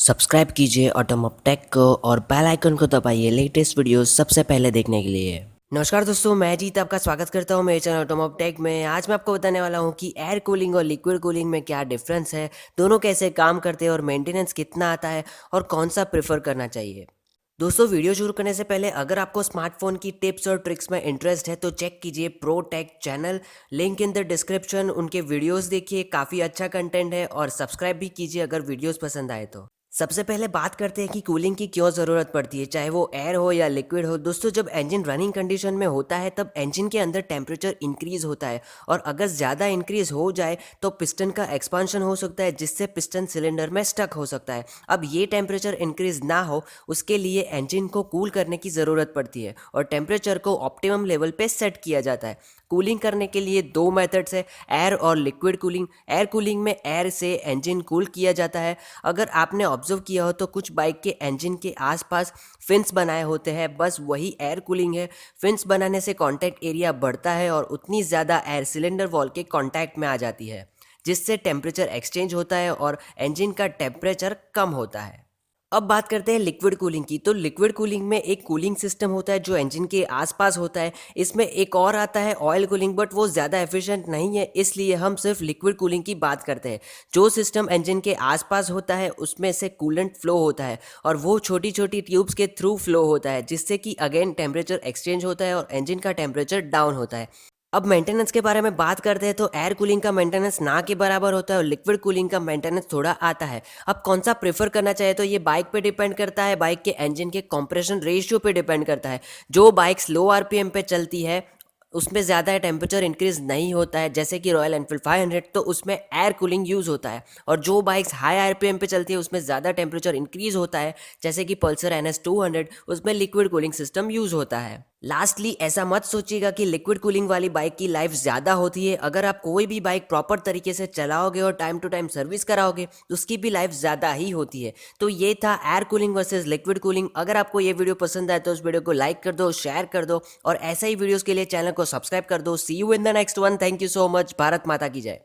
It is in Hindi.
सब्सक्राइब कीजिए ऑटोमॉब टेक को और बेल आइकन को दबाइए लेटेस्ट वीडियोस सबसे पहले देखने के लिए। नमस्कार दोस्तों, मैं जीत आपका स्वागत करता हूं मेरे चैनल ऑटोमॉब टेक में। आज मैं आपको बताने वाला हूं कि एयर कूलिंग और लिक्विड कूलिंग में क्या डिफरेंस है, दोनों कैसे काम करते हैं और मेंटेनेंस कितना आता है और कौन सा प्रेफर करना चाहिए। दोस्तों, वीडियो शुरू करने से पहले अगर आपको स्मार्टफोन की टिप्स और ट्रिक्स में इंटरेस्ट है तो चेक कीजिए pro take channel, link in the description. उनके वीडियोस देखिए, काफ़ी अच्छा कंटेंट है, और सब्सक्राइब भी कीजिए अगर वीडियोस पसंद आए तो। सबसे पहले बात करते हैं कि कूलिंग की क्यों ज़रूरत पड़ती है, चाहे वो एयर हो या लिक्विड हो। दोस्तों, जब इंजन रनिंग कंडीशन में होता है तब इंजन के अंदर टेम्परेचर इंक्रीज होता है, और अगर ज़्यादा इंक्रीज हो जाए तो पिस्टन का एक्सपांशन हो सकता है, जिससे पिस्टन सिलेंडर में स्टक हो सकता है। अब ये टेम्परेचर इंक्रीज ना हो उसके लिए इंजन को कूल करने की ज़रूरत पड़ती है, और टेम्परेचर को ऑप्टिमम लेवल पे सेट किया जाता है। कूलिंग करने के लिए दो मेथड्स है, एयर और लिक्विड कूलिंग। एयर कूलिंग में एयर से इंजन कूल किया जाता है। अगर आपने ऑब्जर्व किया हो तो कुछ बाइक के इंजन के आसपास फिन्स बनाए होते हैं, बस वही एयर कूलिंग है। फिन्स बनाने से कॉन्टैक्ट एरिया बढ़ता है और उतनी ज़्यादा एयर सिलेंडर वॉल के कॉन्टैक्ट में आ जाती है, जिससे टेम्परेचर एक्सचेंज होता है और इंजन का टेम्परेचर कम होता है। अब बात करते हैं लिक्विड कूलिंग की। तो लिक्विड कूलिंग में एक कूलिंग सिस्टम होता है जो इंजन के आसपास होता है। इसमें एक और आता है ऑयल कूलिंग, बट वो ज़्यादा एफिशिएंट नहीं है, इसलिए हम सिर्फ लिक्विड कूलिंग की बात करते हैं। जो सिस्टम इंजन के आसपास होता है उसमें से कूलेंट फ्लो होता है, और वो छोटी छोटी ट्यूब्स के थ्रू फ्लो होता है, जिससे कि अगेन टेम्परेचर एक्सचेंज होता है और इंजन का टेम्परेचर डाउन होता है। अब मेंटेनेंस के बारे में बात करते हैं तो एयर कूलिंग का मेंटेनेंस ना के बराबर होता है और लिक्विड कूलिंग का मेंटेनेंस थोड़ा आता है। अब कौन सा प्रेफर करना चाहिए तो ये बाइक पे डिपेंड करता है, बाइक के इंजन के कंप्रेशन रेशियो पे डिपेंड करता है। जो बाइक स्लो आरपीएम पे चलती है उसमें ज़्यादा टेम्परेचर इंक्रीज नहीं होता है, जैसे कि रॉयल एनफील्ड 500, तो उसमें एयर कूलिंग यूज़ होता है। और जो बाइक्स हाई आरपीएम पे चलती है उसमें ज़्यादा टेम्परेचर इंक्रीज होता है, जैसे कि पल्सर NS 200, उसमें लिक्विड कूलिंग सिस्टम यूज़ होता है। लास्टली, ऐसा मत सोचिएगा कि लिक्विड कूलिंग वाली बाइक की लाइफ ज़्यादा होती है। अगर आप कोई भी बाइक प्रॉपर तरीके से चलाओगे और टाइम टू टाइम सर्विस कराओगे तो उसकी भी लाइफ ज़्यादा ही होती है। तो ये था air cooling versus liquid cooling. अगर आपको ये वीडियो पसंद आए तो उस वीडियो को लाइक कर दो, शेयर कर दो, और ऐसे ही वीडियोज़ के लिए चैनल को सब्सक्राइब कर दो। See you in the next one. Thank you so much. Bharat माता की जय।